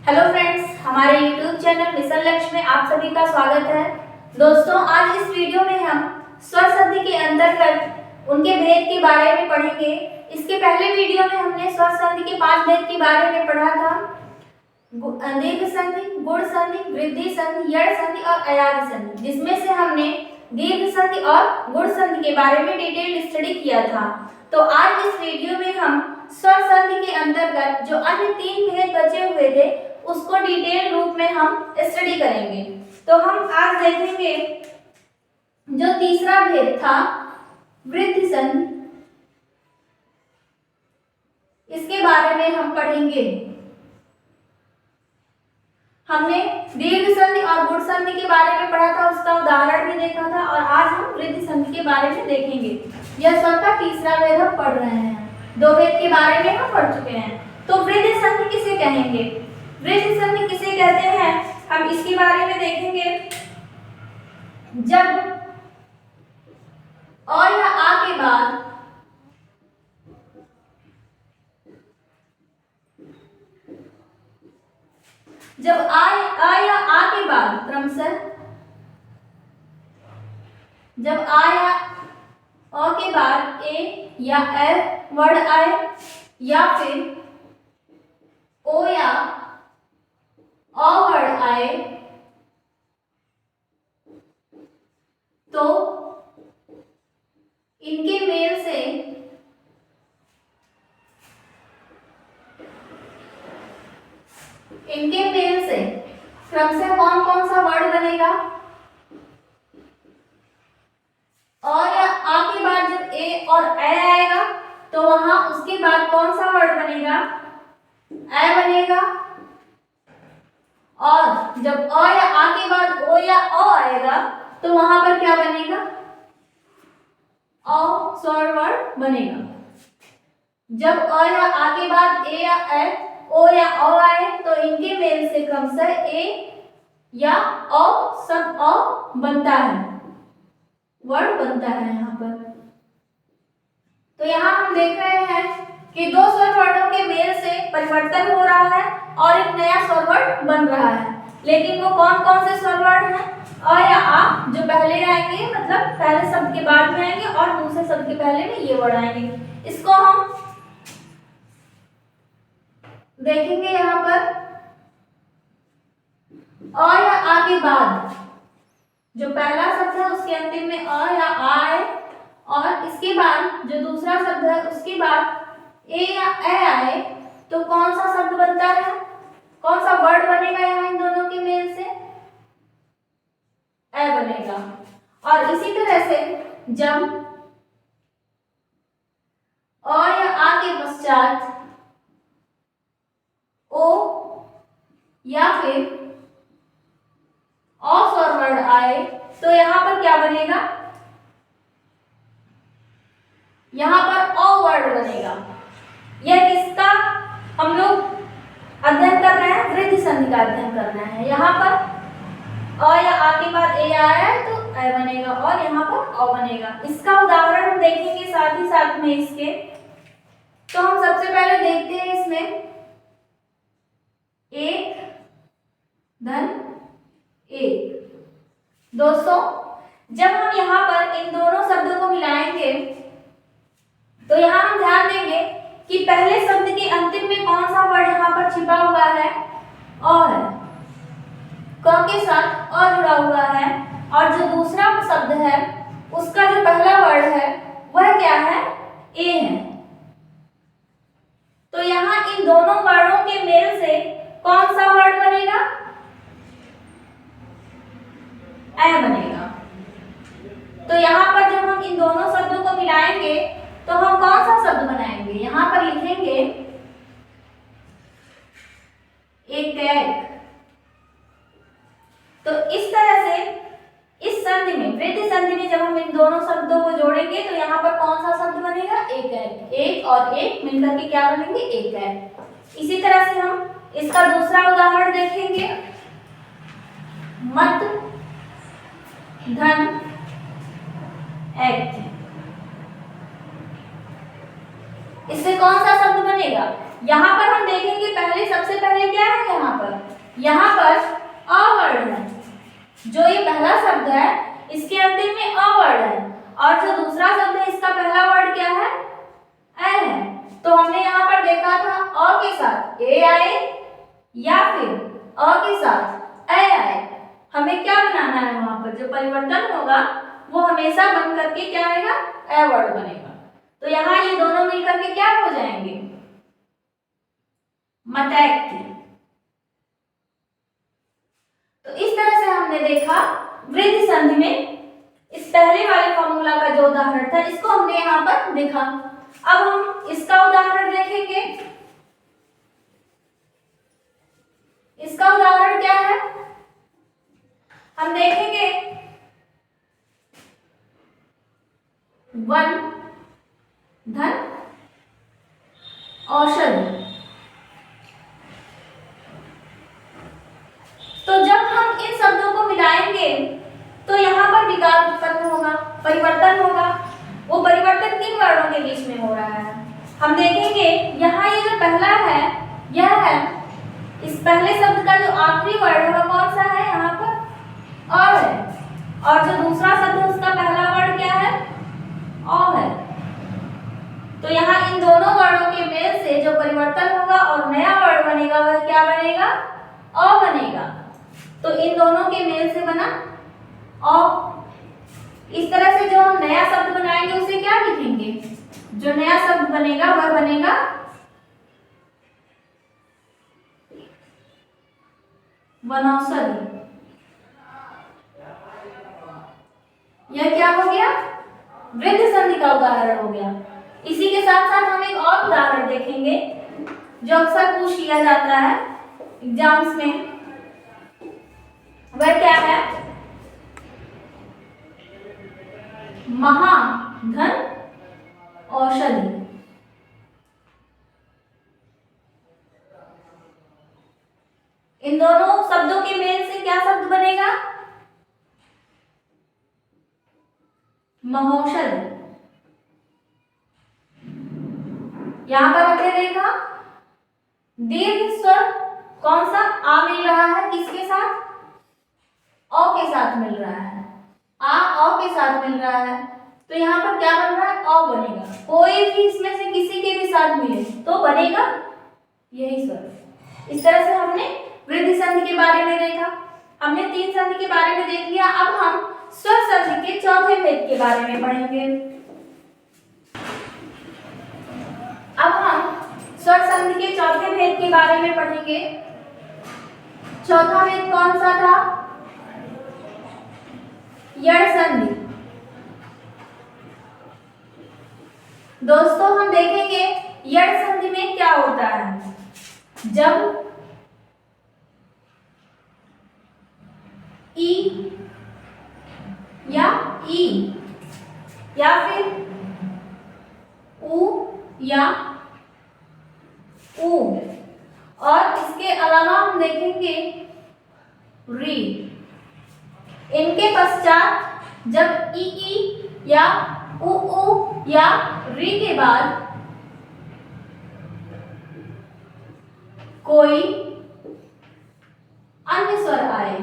Hello friends, हमारे YouTube channel mission लक्ष्य में आप सभी का स्वागत है। दोस्तों, आज इस वीडियो में हम स्वर संधि के अंतर्गत उनके भेद के बारे में पढ़ेंगे। इसके पहले वीडियो में हमने स्वर संधि के 5 भेद के बारे में पढ़ा था। दीर्घ संधि, गुण संधि, वृद्धि संधि, यड़ संधि और अयादि संधि, जिसमें से हमने दीर्घ संधि और गुण संधि के बारे में डिटेल स्टडी किया था। तो आज इस वीडियो में हम स्वर संधि के अंतर्गत जो अन्य 3 भेद बचे हुए थे उसको डिटेल रूप में हम स्टडी करेंगे। तो हम आज देखेंगे जो तीसरा भेद था वृद्धि संधि, इसके बारे में हम पढ़ेंगे। हमने दीर्घ संधि और गुण संधि के बारे में पढ़ा था, उसका उदाहरण भी देखा था, और आज हम वृद्धि संधि के बारे में देखेंगे। यह स्वर का तीसरा भेद हम पढ़ रहे हैं। 2 भेद के बारे में हम पढ़ चुके हैं। तो वृद्धि संधि किसे कहेंगे, वृद्धि संधि किसे कहते हैं, हम इसके बारे में देखेंगे। जब और या आ के बाद आ या आ के बाद क्रमशः जब आ या अ के बाद ए या ए वर्ड आए, या फिर ओ या अ वर्ड आए, तो इनके मेल से क्रमशः कौन कौन सा वर्ड बनेगा। और या आ के बाद जब ए और ए आएगा तो वहां उसके बाद कौन सा वर्ड बनेगा, ए बनेगा। और जब अ या आ के बाद ओ या अ आएगा तो वहां पर क्या बनेगा, अ स्वर वर्ड बनेगा। जब अ या आ के बाद ए या ए, ओ या अ आए तो इनके मेल से क्रमशः ए या अ सब अ बनता है, वर्ड बनता है यहाँ पर। तो यहाँ हम देख रहे हैं कि 2 स्वर वर्णों के मेल से परिवर्तन हो रहा है और एक नया स्वर वर्ड बन रहा है। लेकिन वो कौन कौन से स्वर वर्ड हैं, अ या आ जो पहले आएंगे, मतलब पहले शब्द के बाद में आएंगे, और दूसरे शब्द के पहले में ये वर्ड आएंगे। इसको हम देखेंगे। यहाँ पर अ या आ के बाद जो पहला शब्द है उसके अंतिम में अ या आ आए, और इसके बाद जो दूसरा शब्द है उसके बाद ए या ए आए, तो कौन सा शब्द बनता है, कौन सा वर्ड बनेगा यहाँ इन दोनों के मेल से, ए बनेगा। और इसी तरह से जब अ या आ के पश्चात ओ या फिर अ स्वर वर्ड आए तो यहाँ पर क्या बनेगा, यहाँ पर अ वर्ड बनेगा। यह किसका हम लोग अध्ययन कर रहे हैं, वृद्धि संधि का अध्ययन कर रहे हैं। यहाँ पर अ या आ के बाद ए आया है तो ए बनेगा, और यहाँ पर अ बनेगा। इसका उदाहरण हम देखेंगे साथ ही साथ में इसके। तो हम सबसे पहले देखते हैं इसमें 1 धन 1। दोस्तों, जब हम यहाँ पर इन दोनों शब्दों को मिलाएंगे तो यहाँ हम ध्यान देंगे कि पहले शब्द के अंतिम में कौन सा वर्ड यहाँ पर छिपा हुआ है, अ है, क के साथ अ जुड़ा हुआ है। और जो दूसरा शब्द है उसका जो पहला वर्ड है वह क्या है, ए है। तो यहाँ इन दोनों वर्णों के मेल से कौन सा वर्ड बनेगा, ए बनेगा। तो यहाँ पर जब हम इन दोनों शब्दों को मिलाएंगे तो हम कौन सा शब्द बनाएंगे, यहाँ पर लिखेंगे एक। तो इस तरह से इस संधि में, वृद्धि संधि में जब हम इन दोनों शब्दों को जोड़ेंगे तो यहाँ पर कौन सा शब्द बनेगा, एक और एक मिलकर के क्या बनेंगे, एक। इसी तरह से हम इसका दूसरा उदाहरण देखेंगे। मत धन एक। इससे कौन सा शब्द बनेगा, यहाँ पर हम देखेंगे पहले, सबसे पहले क्या है, यहाँ पर साथ ए आए या फिर अ के साथ ए आए, हमें क्या बनाना है, वहां पर जो परिवर्तन होगा वो हमेशा बन करके क्या आएगा, ए वर्ड बनेगा। तो यहाँ ये दोनों मिलकर के क्या हो जाएंगे, मतैक्य। तो इस तरह से हमने देखा वृद्धि संधि में इस पहले वाले फॉर्मूला का जो उदाहरण था इसको हमने यहाँ पर देखा। अब हम इसका उदाहरण देखेंगे। इसका उदाहरण क्या है, हम देखेंगे वन धन औषधि। तो जब हम इन शब्दों को मिलाएंगे तो यहाँ पर विकार उत्पन्न होगा, परिवर्तन होगा। वो परिवर्तन किन वर्णों के बीच में हो रहा है, हम देखेंगे यहाँ ये जो पहला है यह है, इस पहले शब्द का जो आखिरी वर्ड है वो कौन सा है, यहाँ पर अ है, और जो दूसरा शब्द है उसका पहला वर्ड क्या है, अ है। तो यहाँ इन दोनों वर्णों के मेल से जो परिवर्तन होगा और नया वर्ड बनेगा वह क्या बनेगा, अ बनेगा। तो इन दोनों के मेल से बना अ। इस तरह से जो हम नया शब्द बनाएंगे उसे क्या लिखेंगे, जो नया शब्द बनेगा वह बनेगा वनौषधि। यह क्या हो गया, वृद्धि संधि का उदाहरण हो गया। इसी के साथ साथ हम एक और उदाहरण देखेंगे जो अक्सर पूछ लिया जाता है एग्जाम्स में, वह क्या है, महाधन औषधि। इन दोनों शब्दों के मेल से क्या शब्द बनेगा, महौषधि। यहां पर हमने देखा दीर्घ स्वर कौन सा आ मिल रहा है, किसके साथ, अ के साथ मिल रहा है, आ अ के साथ मिल रहा है। तो यहाँ पर क्या बन रहा है, अ बनेगा। कोई भी इसमें से किसी के भी साथ मिले तो बनेगा यही स्वर। इस तरह से हमने वृद्धि संधि के बारे में देखा, हमने तीन संधि के बारे में देख लिया। अब हम स्वर संधि के चौथे भेद के बारे में पढ़ेंगे। अब हम स्वर संधि के चौथे भेद के बारे में पढ़ेंगे। चौथा भेद कौन सा था, यड़ संधि। दोस्तों हम देखेंगे यड़ संधि में क्या होता है, जब ई या ई या फिर उ या उ, और इसके अलावा हम देखेंगे री। इनके पश्चात जब ई या उ या री के बाद कोई अन्य स्वर आए,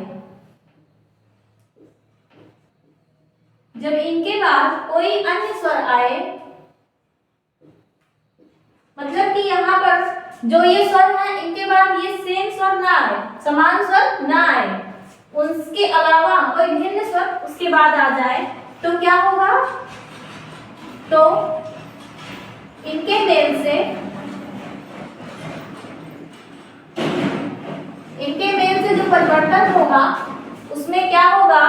जब इनके बाद कोई अन्य स्वर आए, मतलब कि यहाँ पर जो ये स्वर है इनके बाद ये सेम स्वर ना आए, समान स्वर ना आए, उसके अलावा कोई भिन्न स्वर उसके बाद आ जाए तो क्या होगा, तो इनके मेल से जो परिवर्तन होगा उसमें क्या होगा,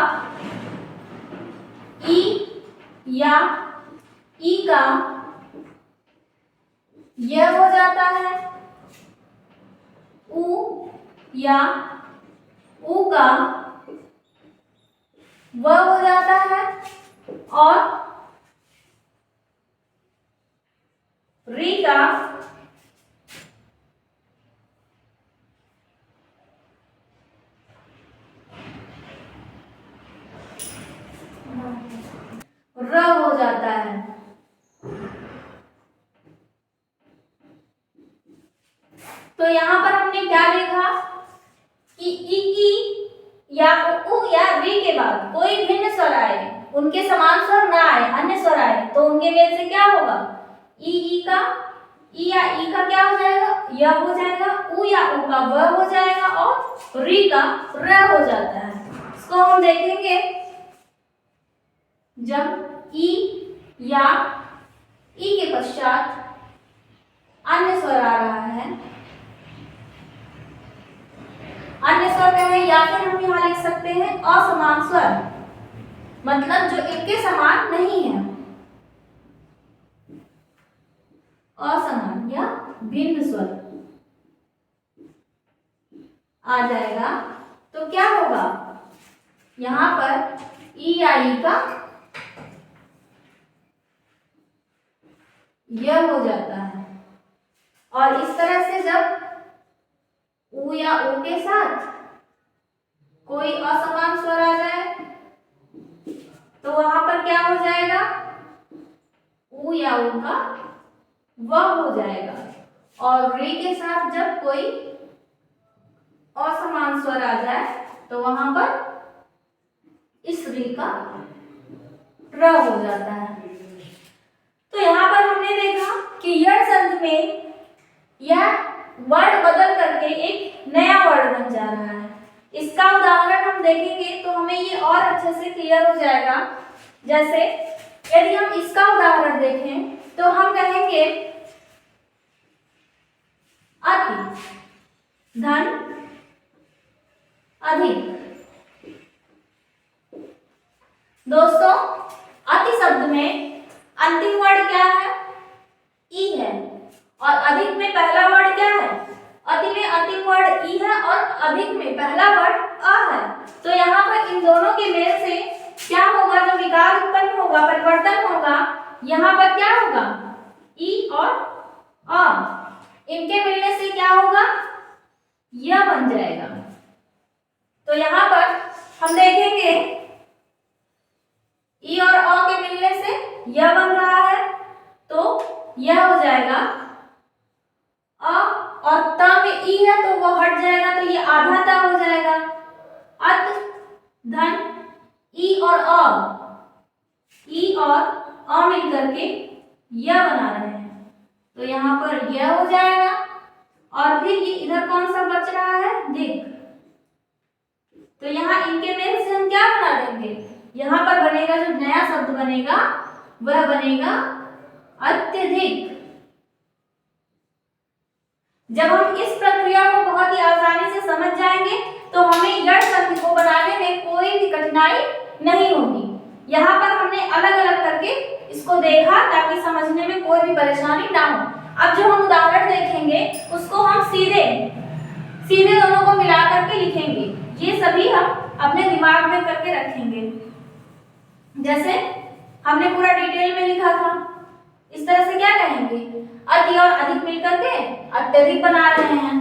ई या ई का यह हो जाता है, उ या उ का वह हो जाता है, और री का र हो जाता है। तो यहाँ पर हमने क्या देखा कि ई या उ या री के बाद कोई भिन्न स्वर आए, उनके समान स्वर ना आए, अन्य स्वर आए, तो उनके मेल से क्या होगा, ई का ई या ई का क्या हो जाएगा, य हो जाएगा, उ या उ का व हो जाएगा और री का र हो जाता है। इसको हम देखेंगे जब ई या ई के पश्चात अन्य स्वर आ रहा है, अन्य स्वर कहें या फिर हम यहाँ लिख सकते हैं असमान स्वर, मतलब जो इनके समान नहीं है, असमान या भिन्न स्वर आ जाएगा। तो क्या होगा, यहाँ पर ई या ई का यह हो जाता है। और इस तरह से जब उ या उ के साथ कोई असमान स्वर आ जाए तो वहां पर क्या हो जाएगा, उ या उ का व हो जाएगा। और री के साथ जब कोई असमान स्वर आ जाए तो वहां पर इस री का र हो जाता है। तो यहाँ पर हमने देखा कि यह संधि में यह वर्ड बदल करके एक नया वर्ड बन जा रहा है। इसका उदाहरण हम देखेंगे तो हमें ये और अच्छे से क्लियर हो जाएगा। जैसे यदि हम इसका उदाहरण देखें तो हम कहेंगे अति, धन, अधिक। दोस्तों अति शब्द में अंतिम वर्ड क्या है, ई है, और अधिक में पहला वर्ड क्या है, अति में अंतिम वर्ड ई है और अधिक में पहला वर्ड अ है। तो यहाँ पर इन दोनों के मेल से क्या होगा, जो विकार उत्पन्न होगा, परिवर्तन होगा, यहाँ पर क्या होगा, ई और अ, इनके मिलने से क्या होगा, यह बन जाएगा। तो यहाँ पर हम देखेंगे ई और अ के मिलने से यह बन रहा है, तो यह हो जाएगा अ, और त में ई है तो वो हट जाएगा, तो ये आधा त हो जाएगा। अत, धन, ई और अ मिल करके यह बना रहे हैं, तो यहाँ पर यह हो जाएगा। और फिर ये इधर कौन सा बच रहा है, दिक। तो यहाँ इनके मेल से हम क्या बना देंगे, यहाँ पर बनेगा जो नया शब्द बनेगा वह बनेगा अत्यधिक। जब हम इस प्रक्रिया को बहुत ही आसानी से समझ जाएंगे तो हमें यड़ संधि को बनाने में कोई भी कठिनाई नहीं होगी। यहाँ पर हमने अलग अलग करके इसको देखा ताकि समझने में कोई भी परेशानी ना हो। अब जो हम उदाहरण देखेंगे उसको हम सीधे दोनों को मिला करके लिखेंगे। ये सभी हम अपने दिमाग में करके रखेंगे। जैसे हमने पूरा डिटेल में लिखा था, इस तरह से क्या कहेंगे, अति और अधिक मिलकर के अत्यधिक बना रहे हैं।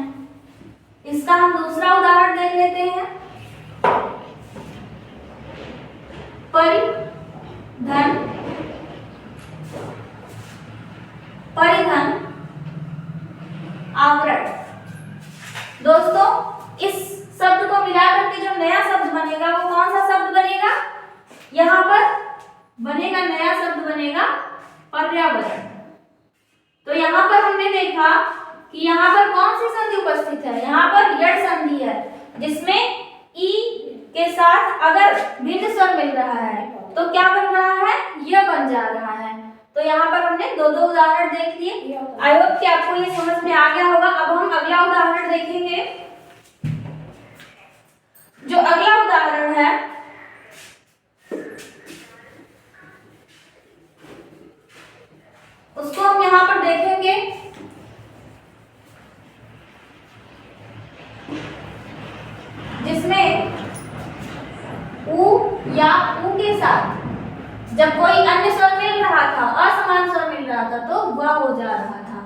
इसका हम दूसरा उदाहरण देख लेते हैं। परिधन, परिधन, आवरण। दोस्तों इस शब्द को मिलाकर के जो नया शब्द बनेगा वो कौन सा शब्द बनेगा, यहाँ पर बनेगा नया शब्द बनेगा पर्यावरण। तो यहाँ पर हमने देखा कि यहाँ पर कौन सी संधि उपस्थित है, यहाँ पर यड़ संधि है, जिसमें ई के साथ अगर भिन्न स्वर मिल रहा है तो क्या बन रहा है, यह बन जा रहा है। तो यहाँ पर हमने दो उदाहरण देख लिए। आई होप कि आपको ये समझ में आ गया होगा। अब हम अगला उदाहरण देखेंगे। जो अगला उदाहरण है उसको हम यहाँ पर देखेंगे। जिसमें उ या उ के साथ जब कोई अन्य स्वर मिल रहा था, असमान स्वर मिल रहा था, तो वह हो जा रहा था।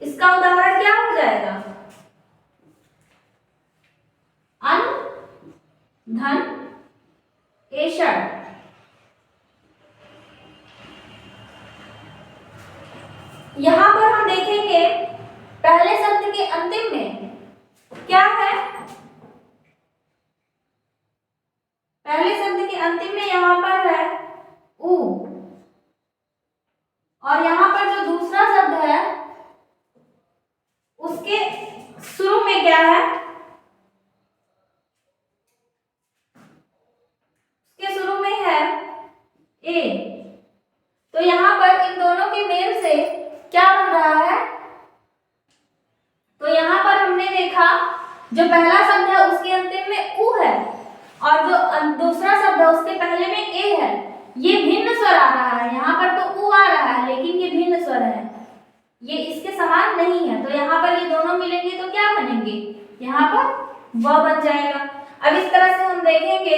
इसका उदाहरण क्या हो जाएगा, अन, धन, एषण। यहां पर हम देखेंगे पहले शब्द के अंतिम में क्या है, पहले शब्द के अंतिम में यहां पर है उ, और यहां पर जो दूसरा शब्द है क्या है, उसके शुरू में है ए। तो यहाँ पर इन दोनों के मेल से क्या बन रहा है, तो यहाँ पर हमने देखा जो पहला शब्द है उसके अंतिम में उ है और जो दूसरा शब्द है उसके पहले में ए है। ये भिन्न स्वर आ रहा है, यहाँ पर तो उ आ रहा है लेकिन ये भिन्न स्वर है, ये इसके समान नहीं है। तो यहाँ पर ये दोनों मिलेंगे तो क्या बनेंगे, यहाँ पर व बन जाएगा। अब इस तरह से हम देखेंगे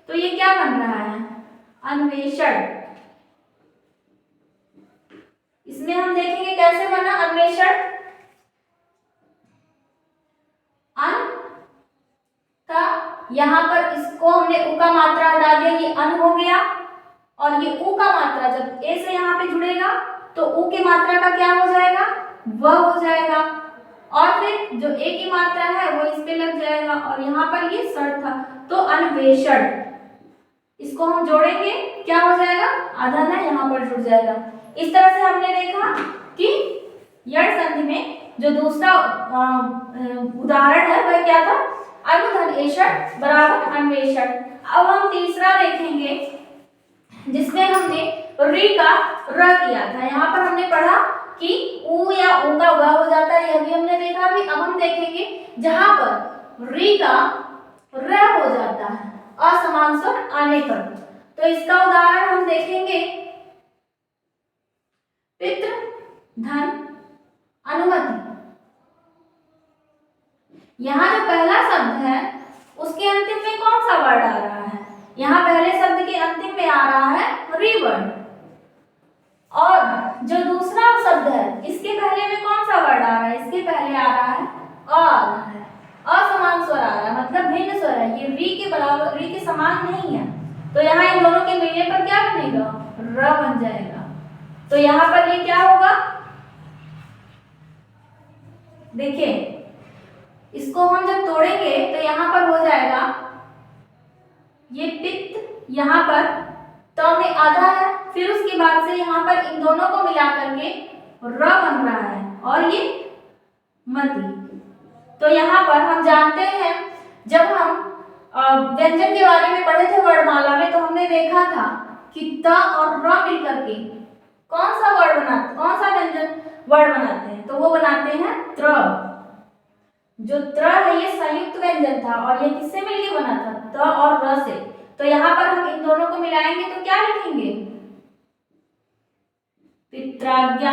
तो ये क्या बन रहा है, अन्वेषण। इसमें हम देखेंगे कैसे बना अन्वेषण, अन था, यहाँ पर इसको हमने उ का मात्रा हटा दिया, ये अन हो गया और ये उ का मात्रा जब ए से यहाँ पे जुड़ेगा तो उ की मात्रा का क्या हो जाएगा, व हो जाएगा और फिर जो ए की मात्रा है वो इस पे लग जाएगा और यहाँ पर ये षड था तो अन्वेषण। इसको हम जोड़ेंगे क्या हो जाएगा, आधा ना यहाँ पर जुड़ जाएगा। इस तरह से हमने देखा कि यण संधि में जो दूसरा उदाहरण है वह क्या था, अनुधन बराबर अन्वेषण। अब हम तीसरा देखेंगे जिसमें हमने री का र किया था। यहाँ पर हमने पढ़ा कि उ या उ का व हो जाता है, यह भी हमने देखा। अभी अब हम देखेंगे जहां पर री का र हो जाता है असमान स्वर आने पर। तो इसका उदाहरण हम देखेंगे, पितृ धन अनुमति। यहाँ जो पहला शब्द है उसके अंतिम में कौन सा वर्ड आ रहा है, यहाँ पहले शब्द के अंतिम में आ रहा है री वर्ड और जो दूसरा शब्द है इसके पहले में कौन सा वर्ड आ रहा है, इसके पहले आ रहा है असमान स्वर आ रहा है, मतलब भिन्न स्वर है, ये री के बराबर री के समान नहीं है। तो यहाँ इन दोनों के मिलने पर क्या बनेगा, र बन जाएगा। तो यहाँ पर ये क्या होगा, देखिए इसको हम जब तोड़ेंगे तो यहाँ पर हो जाएगा ये पित्त, यहाँ पर त में आधा है, फिर उसके बाद से यहाँ पर इन दोनों को मिला करके र बन रहा है और ये मति। तो यहाँ पर हम जानते हैं जब हम व्यंजन के बारे में पढ़े थे वर्णमाला में तो हमने देखा था कि त और र मिलकर के कौन सा व्यंजन वर्ड बनाते हैं, तो वो बनाते हैं त्र। जो त्र है ये संयुक्त व्यंजन था और ये किससे मिलकर बना था, त और र से। तो यहाँ पर हम इन दोनों को मिलाएंगे तो क्या लिखेंगे, पित्राज्ञा।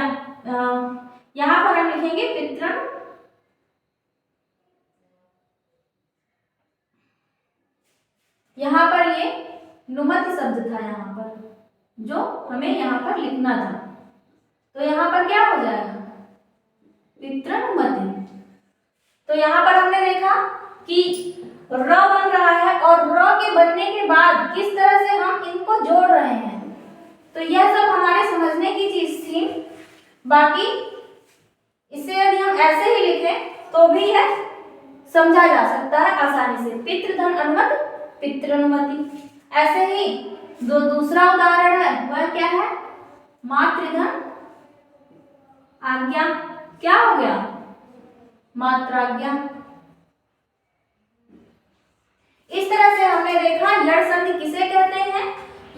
यहाँ पर हम लिखेंगे पितृन, यहाँ पर ये नुमति शब्द था यहाँ पर जो हमें यहाँ पर लिखना था। तो यहाँ पर क्या हो जाएगा, पितृनुमति। तो यहाँ पर हमने देखा कि र बन रहा है और र के बनने के बाद किस तरह से हम इनको जोड़ रहे हैं। तो यह सब हमारे समझने की चीज थी। बाकी इसे यदि हम ऐसे ही लिखें तो भी यह समझा जा सकता है आसानी से, पितृधन अनुमति पितृनुमति। ऐसे ही जो दूसरा उदाहरण है वह क्या है, मातृधन आज्ञा। क्या हो गया, मात्राज्ञा। इस तरह से हमने देखा यण संधि किसे कहते हैं।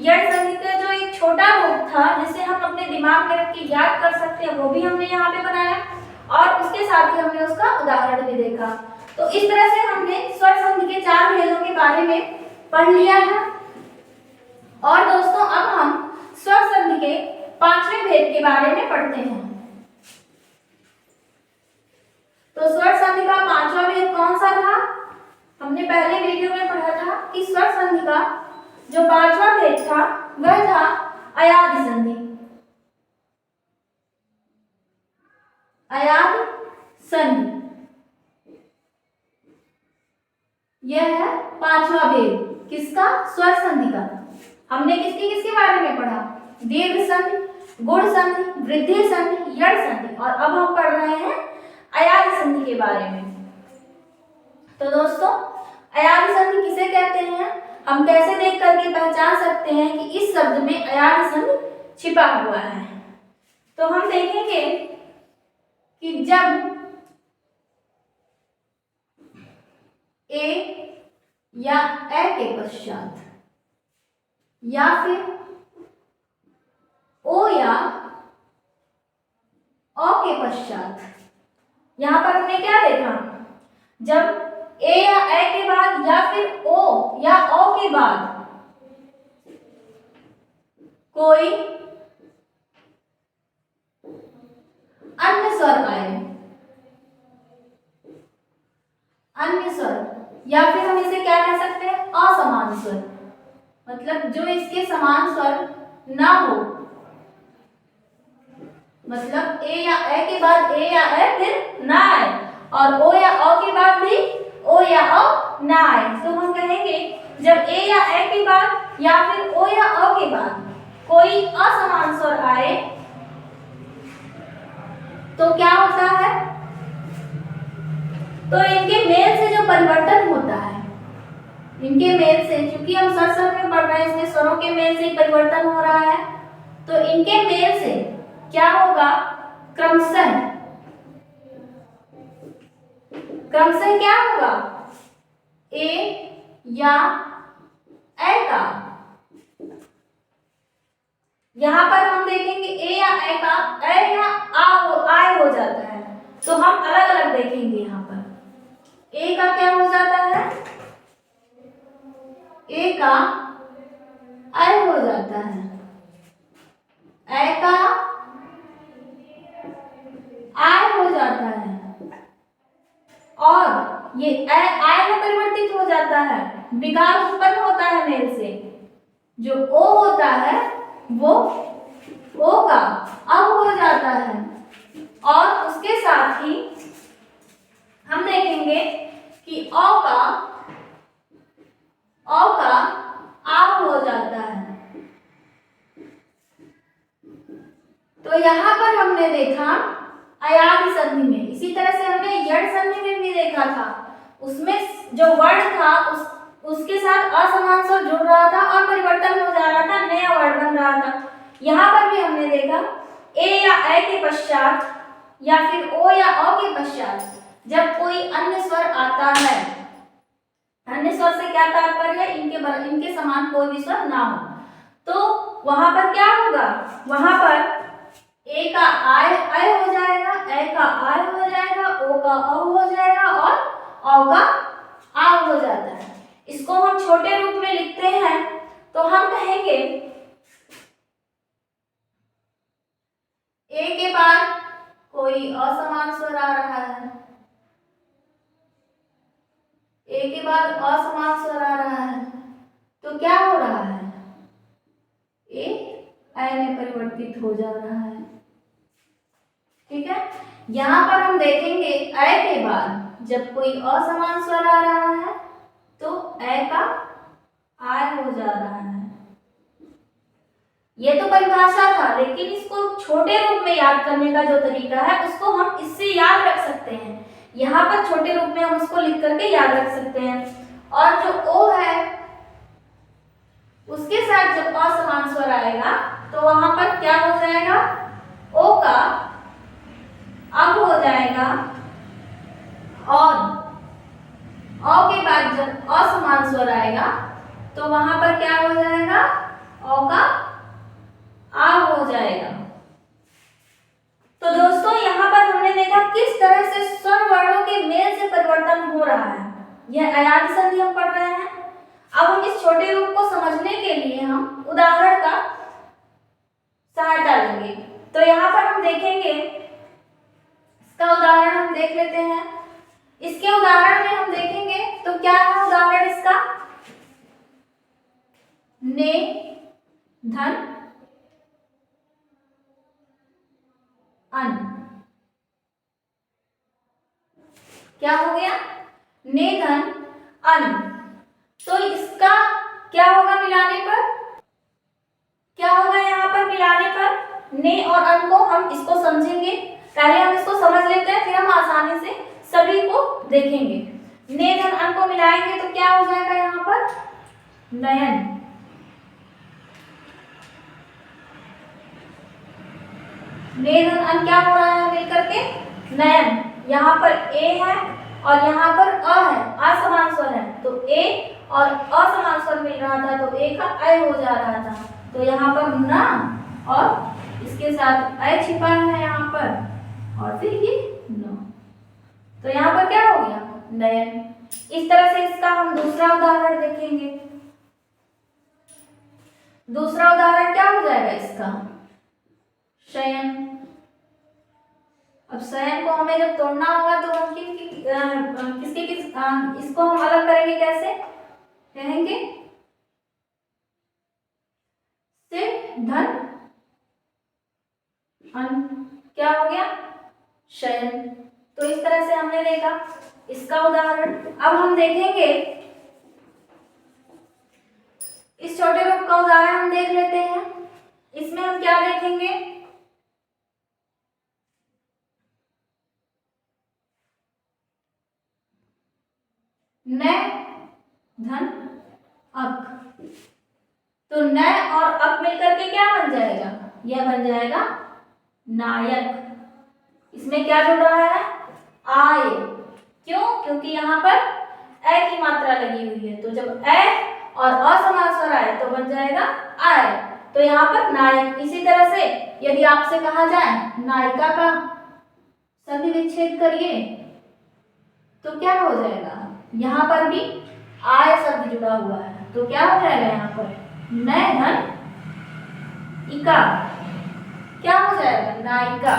यण संधि का जो एक छोटा रूप था जिसे हम अपने दिमाग में रख के याद कर सकते हैं वो भी हमने यहाँ पे बनाया और उसके साथ ही हमने उसका उदाहरण भी देखा। तो इस तरह से हमने स्वर संधि के 4 भेदों के बारे में पढ़ लिया है। और दोस्तों अब हम स्वर संधि के 5वें भेद के बारे में पढ़ते हैं। तो स्वर संधि का 5वां भेद कौन सा था, हमने पहले वीडियो में पढ़ा था कि स्वर संधि का जो 5वां भेद था वह था अयादि संधि। अयादि संधि यह है 5वां भेद किसका, स्वर संधि का। हमने किसके बारे में पढ़ा, दीर्घ संधि, गुण संधि, वृद्धि संधि, यण संधि और अब हम पढ़ रहे हैं अयादि संधि के बारे में। तो दोस्तों अयादि संधि किसे कहते हैं, हम कैसे देख करके पहचान सकते हैं कि इस शब्द में अयादि संधि छिपा हुआ है। तो हम देखेंगे कि जब ए या ए के पश्चात, या फिर ओ या ओ के पश्चात। यहां पर हमने क्या देखा, जब ए या ए के बाद या फिर ओ या ओ के बाद कोई अन्य स्वर आए, अन्य स्वर, या फिर हम इसे क्या कह सकते हैं, असमान स्वर, मतलब जो इसके समान स्वर ना हो, मतलब ए या ए के बाद ए या ए फिर ना आए, और ओ या ओ के बाद भी ओ या ओ ना आए, तो हम कहेंगे जब ए या ए के बाद या फिर ओ या ओ के बाद कोई असमान स्वर आए तो क्या होता है, तो इनके मेल से जो परिवर्तन होता है, इनके मेल से, क्योंकि हम स्वर में पढ़ रहे हैं इसमें स्वरों के मेल से परिवर्तन हो रहा है, तो इनके मेल से क्या होगा, क्रमशः क्रमशः क्या होगा, ए या ए का, यहां पर हम देखेंगे ए या ए का ए या आय हो जाता है, तो हम अलग अलग देखेंगे। यहां पर ए का क्या हो जाता है, ए का आय हो जाता है, ए का आय हो जाता है, और ये आय में परिवर्तित हो जाता है, विकार उत्पन्न होता है मेल से, जो ओ होता है वो ओ का अब हो जाता है, और उसके साथ ही हम देखेंगे कि ओ का आव हो जाता है। तो यहाँ पर हमने देखा अयादि संधि में, इसी तरह से हमने यड़ संधि में भी देखा था, उसमें जो वर्ण था उसके साथ असमान स्वर जुड़ रहा था और परिवर्तन हो जा रहा था, नया वर्ण बन रहा था। यहाँ पर भी हमने देखा ए या ए के पश्चात या फिर ओ या ओ के पश्चात जब कोई अन्य स्वर आता है, अन्य स्वर से क्या तात्पर्य है, इनके समान कोई भी स्वर ना हो, तो वहां पर क्या होगा, वहां पर ए का आय हो जाएगा, ए का आय हो जाएगा, ओ का औ हो जाएगा और औ का आव हो जाता है। इसको हम छोटे रूप में लिखते हैं तो हम कहेंगे ए के बाद कोई असमान स्वर आ रहा है, ए के बाद असमान स्वर आ रहा है, तो क्या हो रहा है, ए में परिवर्तित हो जा रहा है। ठीक है, यहां पर हम देखेंगे ए के बाद जब कोई असमान स्वर आ रहा है तो ए का आय हो जा रहा है। ये तो परिभाषा था, लेकिन इसको छोटे रूप में याद करने का जो तरीका है उसको हम इससे याद रख सकते हैं। यहाँ पर छोटे रूप में हम उसको लिख करके याद रख सकते हैं। और जो ओ है उसके साथ जब असमान स्वर आएगा तो वहां पर क्या हो जाएगा, ओ का अब हो जाएगा, और औ के बाद जब असमान स्वर आएगा तो वहां पर क्या हो जाएगा, औ का आ हो जाएगा। तो दोस्तों यहाँ पर हमने देखा किस तरह से स्वर वर्णों के मेल से परिवर्तन हो रहा है। यह अयादि संधि हम पढ़ रहे हैं। अब हम इस छोटे रूप को समझने के लिए हम उदाहरण का सहायता लेंगे। तो यहाँ पर हम देखेंगे, इसका उदाहरण हम देख लेते हैं। इसके उदाहरण में हम देखेंगे तो क्या है उदाहरण इसका, ने धन अन। क्या हो गया, ने धन अन। तो इसका क्या होगा मिलाने पर, क्या होगा यहाँ पर मिलाने पर, ने और अन को हम इसको समझेंगे। पहले हम इसको समझ लेते हैं, फिर हम आसानी से सभी को देखेंगे। ने धन अन को मिलाएंगे तो क्या हो जाएगा यहाँ पर, नयन। ने धन अन क्या हो रहा है मिलकर के, नयन। यहाँ पर ए है और यहाँ पर अ है, असमान स्वर है, तो ए और असमान स्वर मिल रहा था तो ए का ऐ हो जा रहा था। तो यहाँ पर ना और इसके साथ ऐ छिपा है यहाँ पर और फिर ये न, तो यहाँ पर क्या हो गया? नयन। इस तरह से इसका हम दूसरा उदाहरण देखेंगे। दूसरा उदाहरण क्या हो जाएगा इसका? शयन। अब शयन को हमें जब तोड़ना होगा तो हम इसको हम अलग करेंगे कैसे? कहेंगे से धन अन, क्या हो गया? शयन। तो इस तरह से हमने देखा इसका उदाहरण। अब हम देखेंगे इस छोटे रूप का उदाहरण हम देख लेते हैं। इसमें हम क्या देखेंगे? न धन अक, तो न और अक मिलकर के क्या बन जाएगा? यह बन जाएगा नायक। इसमें क्या जुड़ रहा है? आय। क्यों? क्योंकि यहाँ पर ए की मात्रा लगी हुई है, तो जब ए और असमान स्वर आए तो बन जाएगा आय, तो यहाँ पर नायक। इसी तरह से यदि आपसे कहा जाए नायिका का संधि विच्छेद करिए तो क्या हो जाएगा? यहाँ पर भी आय शब्द जुड़ा हुआ है, तो क्या हो जाएगा? यहाँ पर न धन इका, क्या हो जाएगा? नायिका।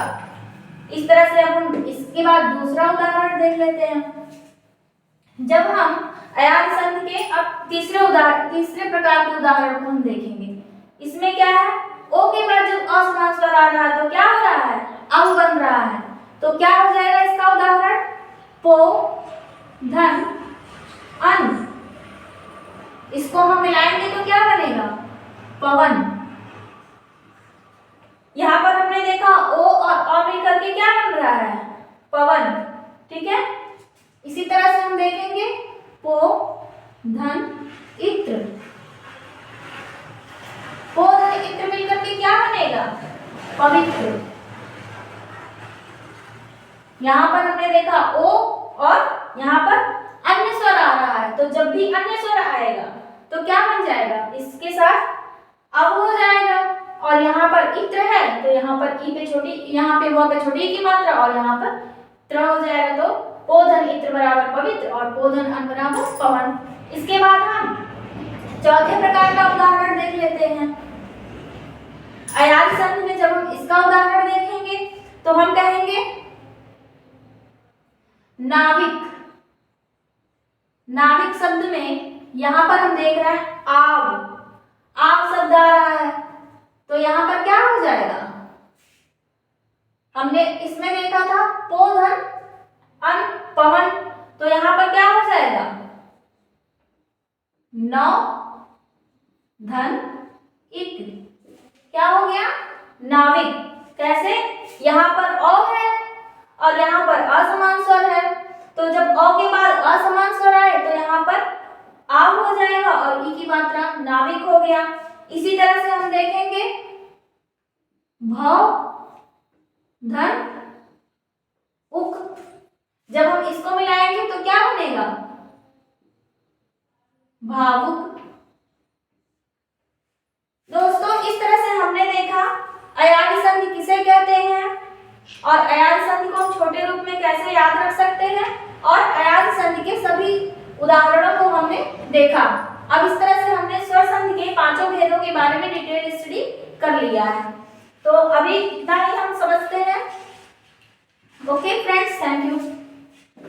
इस तरह से अब हम इसके बाद दूसरा उदाहरण देख लेते हैं। जब हम अयान संधि के अब तीसरे प्रकार के उदाहरण को हम देखेंगे। इसमें क्या है? ओ के बाद जब असमान स्वर आ रहा है तो क्या हो रहा है? अंग बन रहा है, तो क्या हो जाएगा इसका उदाहरण? पो धन अन। इसको हम मिलाएंगे तो क्या बनेगा? पवन। यहाँ पर हमने देखा ओ और अ मिलकर के क्या बन रहा है? पवन। ठीक है, इसी तरह से हम देखेंगे पो धन इत्र। पो धन इत्र मिलकर के क्या बनेगा? पवित्र। यहाँ पर हमने देखा ओ और यहाँ पर अन्य स्वर आ रहा है, तो जब भी अन्य स्वर आएगा तो क्या बन जाएगा? इसके साथ अब हो जाएगा। और यहाँ पर इत्र है तो यहाँ पर ई पे छोटी, यहाँ पे व पे छोटी की मात्रा और यहाँ पर त्र हो जाएगा, तो पोधन इत्र बराबर पवित्र और पोधन अन बराबर पवन। इसके बाद हम चौथे प्रकार का उदाहरण देख लेते हैं। अयाल संधि में जब हम इसका उदाहरण देखेंगे तो हम कहेंगे नाविक। नाविक शब्द में यहाँ पर हम देख रहे हैं आव, आव शब्द आ रहा है, तो यहाँ पर क्या हो जाएगा? हमने इसमें देखा था पोधन अन पवन, तो यहाँ पर क्या हो जाएगा? नौ धन इत्र, क्या हो गया? नाविक। कैसे? यहाँ पर अ है और यहाँ पर असमान स्वर है, तो जब अ के बाद असमान स्वर आए तो यहाँ पर आव हो जाएगा और ई की मात्रा नाविक हो गया। इसी तरह से हम देखेंगे भव धन उक। जब हम इसको मिलाएंगे तो क्या बनेगा? भावुक। दोस्तों, इस तरह से हमने देखा अयाली संधि किसे कहते हैं और अयाली संधि को हम छोटे रूप में कैसे याद रख सकते हैं, और अयाली संधि के सभी उदाहरणों को हमने देखा। अब इस तरह से हमने स्वर संधि के पांचों भेदों के बारे में डिटेल स्टडी कर लिया है, तो अभी इतना ही हम समझते हैं। Okay friends, thank you.